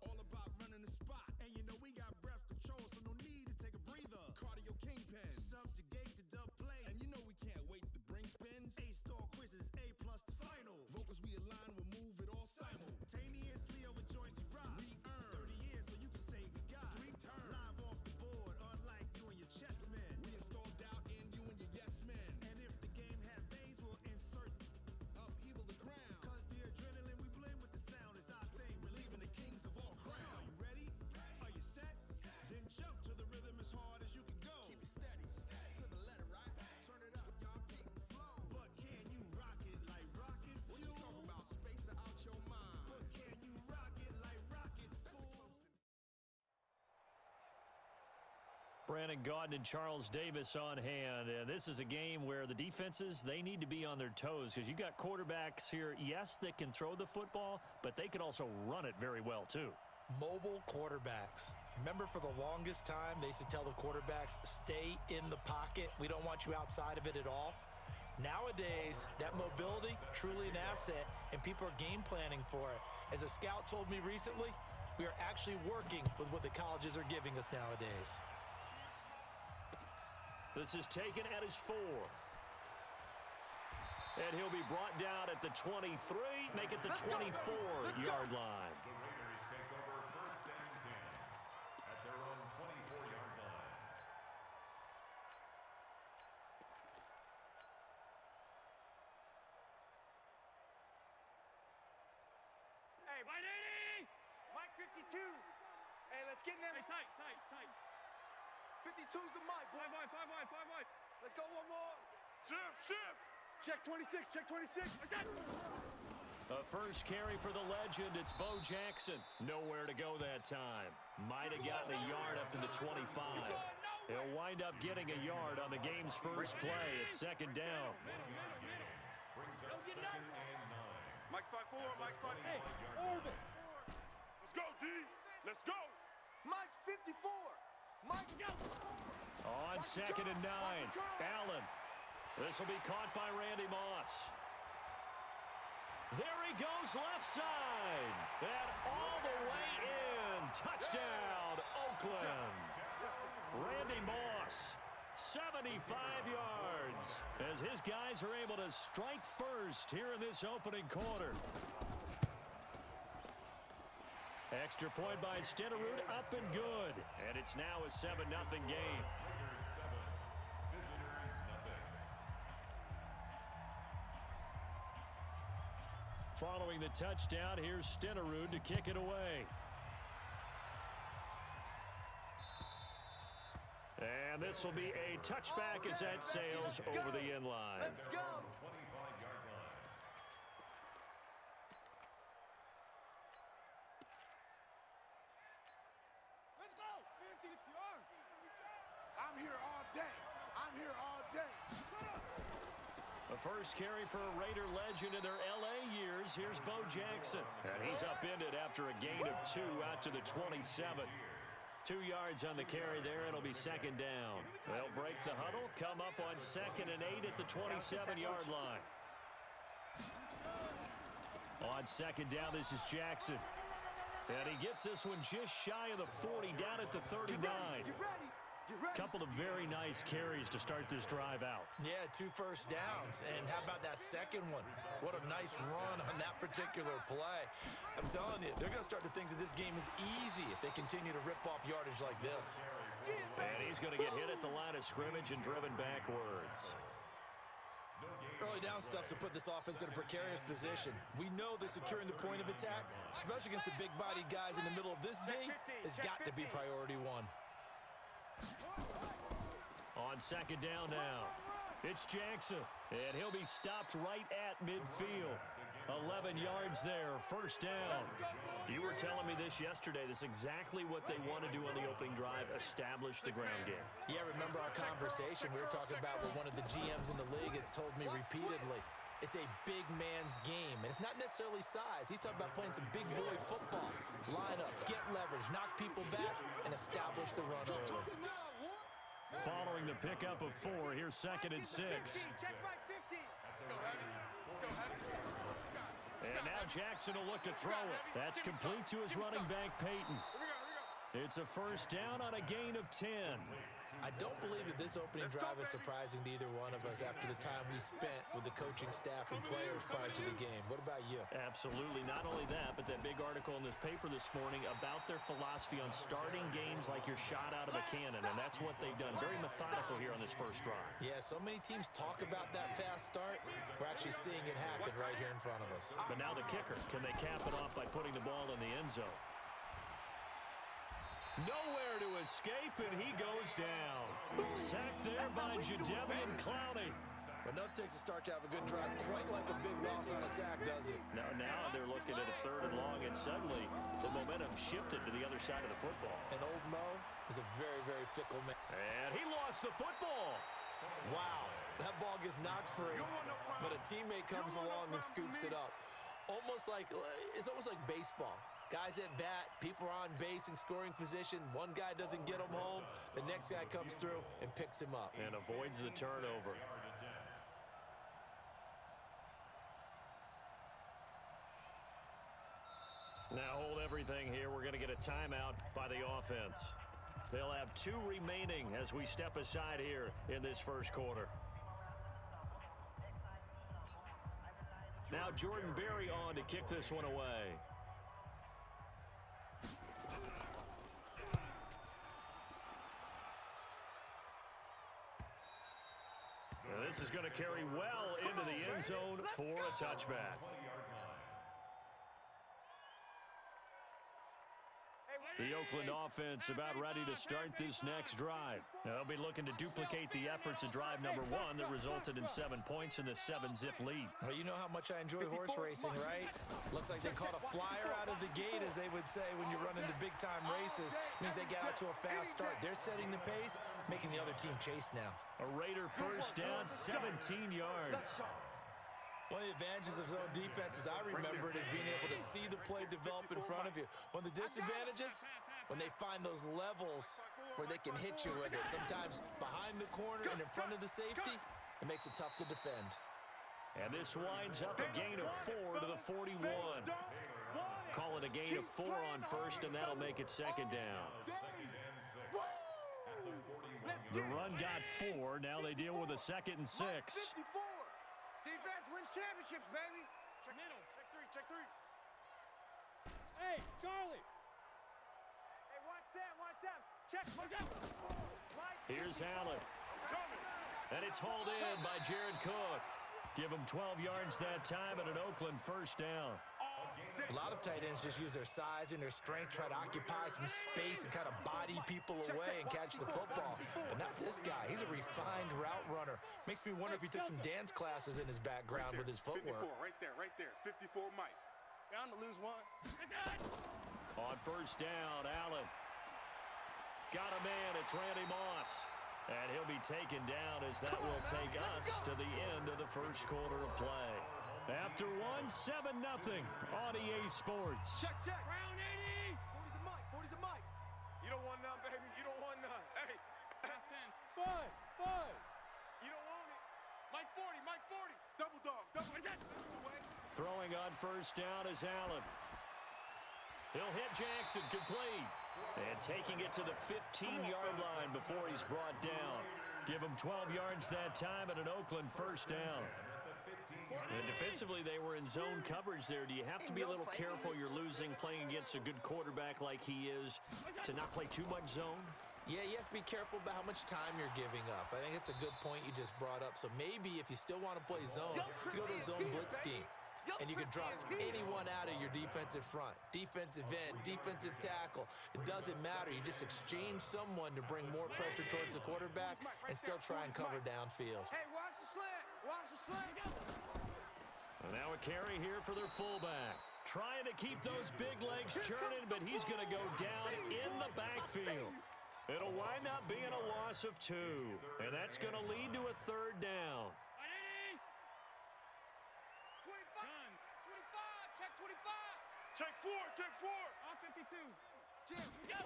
All about running the spot. And you know we got breath control, so no need to take a breather. Cardio kingpin. Subjugate the dub play. And you know we can't wait to bring spins. A-star quizzes, A+ the final. Vocals we align, we'll move it all simultaneously over joints we rock. We earn 30 years, so you can say we got 3 turns. Live off the board, unlike you and your chess men. We install doubt in you and your yes men. And if the game had veins, we'll insert upheaval the crown. Cause the adrenaline we blend with the sound is our thing. Relieving the kings of all crowns. Are you ready? Are you set? Then jump to the rhythm as hard as you can go. Keep it steady, to the letter, right? Turn it up, y'all, keep the flow. But can you rock it like rocket fuel? What you talking about? Space out your mind. But can you rock it like rockets, fool? Brandon Gaudin and Charles Davis on hand. And this is a game where the defenses, they need to be on their toes because you got quarterbacks here, yes, that can throw the football, but they can also run it very well too. Mobile quarterbacks. Remember, for the longest time, they used to tell the quarterbacks, stay in the pocket. We don't want you outside of it at all. Nowadays, that mobility, truly an asset, and people are game planning for it. As a scout told me recently, we are actually working with what the colleges are giving us nowadays. This is taken at his 4. And he'll be brought down at the 23, make it the 24-yard line. The Raiders take over first and 10 at their own 24-yard line. Hey, Mike 80! Mike 52! Hey, let's get in there. Hey, tight. 52's the mic. 5 wide. Let's go one more. Shift. Check 26, check 26. A first carry for the legend. It's Bo Jackson. Nowhere to go that time. Might have gotten a yard up to the 25. He'll wind up getting a yard on the game's first play. It's second down. Brings up 2nd and 9. Mike's 5-4, Mike's 5-4. Hey, orbit. Let's go, D. Let's go. Mike's 54. Mike, go. On 2nd and 9. Allen. This will be caught by Randy Moss. There he goes left side. And all the way in. Touchdown, Oakland. Randy Moss, 75 yards, as his guys are able to strike first here in this opening quarter. Extra point by Stenerud, up and good. And it's now a 7-0 game. Raiders 7, visitors nothing. Following the touchdown, here's Stenerud to kick it away. And this will be a touchback as that sails over the end line. Let's go. 25-yard line. Let's go. 50 yards. I'm here all day. The first carry for a Raider legend in their L.A. years. Here's Bo Jackson. And he's upended after a gain of 2 out to the 27. 2 yards on the carry there. It'll be second down. They'll break the huddle, come up on 2nd and 8 at the 27-yard line. On 2nd down, this is Jackson. And he gets this one just shy of the 40, down at the 39. Get ready. Couple of very nice carries to start this drive out. Yeah, 2 first downs. And how about that second one? What a nice run on that particular play. I'm telling you, they're going to start to think that this game is easy if they continue to rip off yardage like this. And he's going to get hit at the line of scrimmage and driven backwards. Early down stuff to put this offense in a precarious position. We know that securing the point of attack, especially against the big-bodied guys in the middle of this D, has got to be priority 1. On 2nd down now, it's Jackson, and he'll be stopped right at midfield. 11 yards there, first down. You were telling me this yesterday. This is exactly what they want to do on the opening drive, establish the ground game. Yeah, remember our conversation? We were talking about what one of the GMs in the league has told me repeatedly. It's a big man's game, and it's not necessarily size. He's talking about playing some big boy football. Line up, get leverage, knock people back, and establish the run early. Following the pickup of 4, here's 2nd and 6. Check by 50. Let's go, Heavy. And now Jackson will look to throw it. That's complete to his running back, Peyton. It's a first down on a gain of 10. I don't believe that this opening drive is surprising to either one of us after the time we spent with the coaching staff and players prior to the game. What about you? Absolutely. Not only that, but that big article in this paper this morning about their philosophy on starting games like you're shot out of a cannon, and that's what they've done. Very methodical here on this first drive. Yeah, so many teams talk about that fast start. We're actually seeing it happen right here in front of us. But now the kicker. Can they cap it off by putting the ball in the end zone? Nowhere to escape, and he goes down. Sacked there by Jadeveon Clowney. Enough takes a start to have a good drive, quite like a big loss on a sack, does it? Now they're looking at a 3rd and long, and suddenly the momentum shifted to the other side of the football. And old Mo is a very, very fickle man. And he lost the football. Wow, that ball gets knocked free, but a teammate comes along and scoops it up. It's almost like baseball. Guys at bat, people are on base in scoring position. One guy doesn't get him home. The next guy comes through and picks him up. And avoids the turnover. Now hold everything here. We're going to get a timeout by the offense. They'll have 2 remaining as we step aside here in this first quarter. Now Jordan Berry on to kick this one away. Now this is going to carry well into the end zone for a touchback. The Oakland offense about ready to start this next drive. Now they'll be looking to duplicate the efforts of drive number 1 that resulted in 7 points in the 7-zip lead. Well, you know how much I enjoy horse racing, right? Looks like they caught a flyer out of the gate, as they would say when you're running the big-time races. Means they get out to a fast start. They're setting the pace, making the other team chase now. A Raider first down, 17 yards. One of the advantages of zone defense, as I remember it, is being able to see the play develop in front of you. One of the disadvantages, when they find those levels where they can hit you with it. Sometimes behind the corner and in front of the safety, it makes it tough to defend. And this winds up a gain of 4 to the 41. Call it a gain of 4 on first, and that'll make it second down. The run got 4. Now they deal with a 2nd and 6. Defense wins championships, baby. Check middle. Check 3. Hey, Charlie. Hey, watch Sam. Check. Here's Allen. And it's hauled in by Jared Cook. Give him 12 yards that time and an Oakland first down. A lot of tight ends just use their size and their strength, try to occupy some space and kind of body people away and catch the football. But not this guy. He's a refined route runner. Makes me wonder if he took some dance classes in his background with his footwork. 54, right there. 54 Mike. Bound to lose one. On first down, Allen. Got a man. It's Randy Moss. And he'll be taken down as that will take us to the end of the first quarter of play. After 7-0 on EA Sports. Check. Round 80. 40 to Mike. You don't want none, baby. You don't want none. Hey. 5. You don't want it. Mike 40. Double dog. Throwing on first down is Allen. He'll hit Jackson, complete. And taking it to the 15-yard line before he's brought down. Give him 12 yards that time and an Oakland first down. And defensively, they were in zone coverage there. Do you have to be a little careful? You're losing, playing against a good quarterback like he is, to not play too much zone? Yeah, you have to be careful about how much time you're giving up. I think it's a good point you just brought up. So maybe if you still want to play zone, you go to a zone blitz scheme. And you can drop anyone out of your defensive front. Defensive end, defensive tackle. It doesn't matter. You just exchange someone to bring more pressure towards the quarterback and still try and cover downfield. Hey, watch the slant. And now a carry here for their fullback. Trying to keep those big legs churning, but he's going to go down in the backfield. It'll wind up being a loss of 2. And that's going to lead to a 3rd down. Check 4. On 52. Jim, go.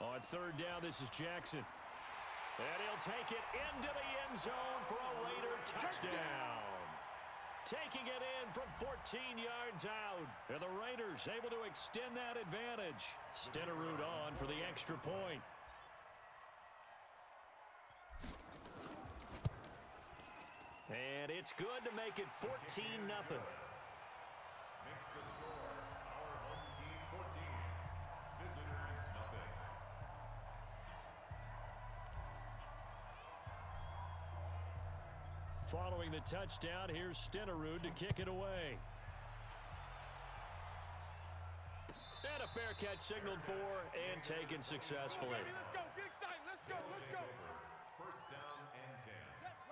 On 3rd down, this is Jackson. And he'll take it into the end zone for a Raider touchdown. taking it in from 14 yards out. And the Raiders able to extend that advantage. Stenerud on for the extra point. And it's good to make it 14-0. Makes the score our home team 14. Visitors nothing. Following the touchdown, here's Stenerud to kick it away. And a fair catch signaled for and taken successfully. Let's go. Get excited. Let's go. Let's go. First down and 10.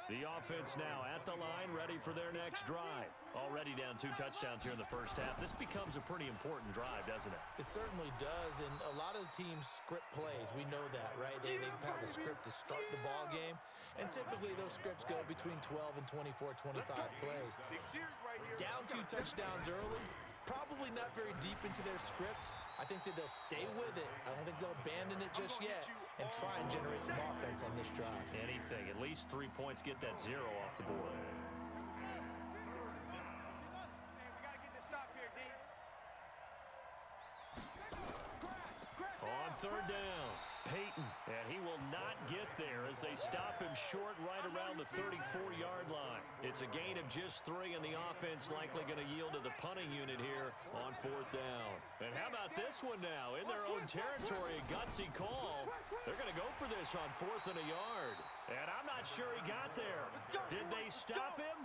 The offense now at the line, ready for their next drive. Already down 2 touchdowns here in the first half. This becomes a pretty important drive, doesn't it? It certainly does, and a lot of teams script plays. We know that, right? They have a script to start the ball game, and typically those scripts go between 12 and 24, 25 plays. Down 2 touchdowns early, probably not very deep into their script. I think that they'll stay with it. I don't think they'll abandon it just yet and try and generate some offense on this drive. Anything, at least 3 points, get that 0 off the board. Hey, we got to get this stop here, D. On third down, Peyton, and he will not get there as they stop him short right around the 34-yard line. It's a gain of just 3, and the offense likely going to yield to the punting unit here on 4th down. And how about this one now? In their own territory, a gutsy call. They're going to go for this on 4th and a yard. And I'm not sure he got there. Did they stop him?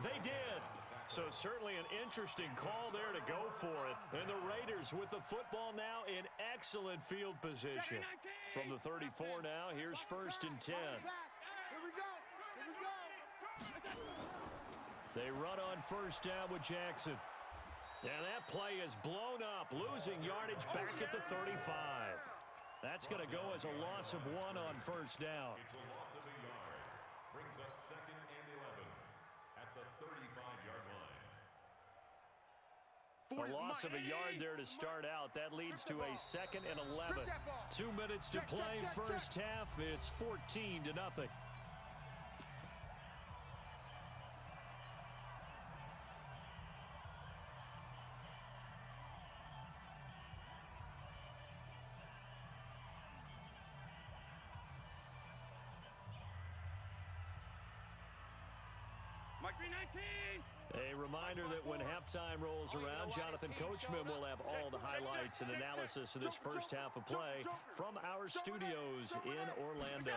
They did. So certainly an interesting call there to go for it. And the Raiders with the football now in excellent field position. From the 34 now, here's 1st and 10. Here we go. Here we go. They run on 1st down with Jackson. And that play is blown up, losing yardage back at the 35. That's going to go as a loss of 1 on 1st down. It's a loss of a yard. Brings up 2nd and 11 at the 35-yard line. A loss of a yard there to start out. That leads to a 2nd and 11. 2 minutes to play. First half, it's 14-0. Mike 319. A reminder that when halftime rolls around, Jonathan Coachman will have all the highlights and analysis of this first half of play from our studios in Orlando.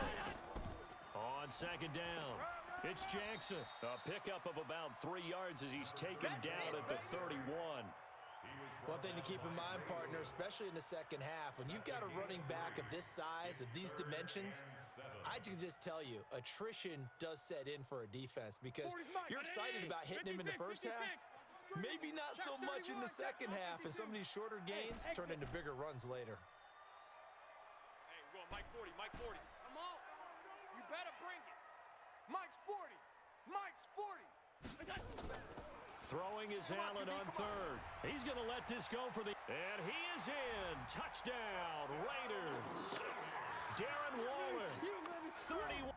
On 2nd down, it's Jackson. A pickup of about 3 yards as he's taken down at the 31. One thing to keep in mind, partner, especially in the second half, when you've got a running back of this size, of these dimensions, I can just tell you, attrition does set in for a defense because you're excited about hitting him in the first half. Maybe not so much in the second half, and some of these shorter gains turn into bigger runs later. Hey, we're going Mike 40, Mike 40. Come on. You better bring it. Mike's 40. Mike's 40. Throwing is Allen on 3rd. He's going to let this go for the... And he is in. Touchdown, Raiders. Darren Waller, 31.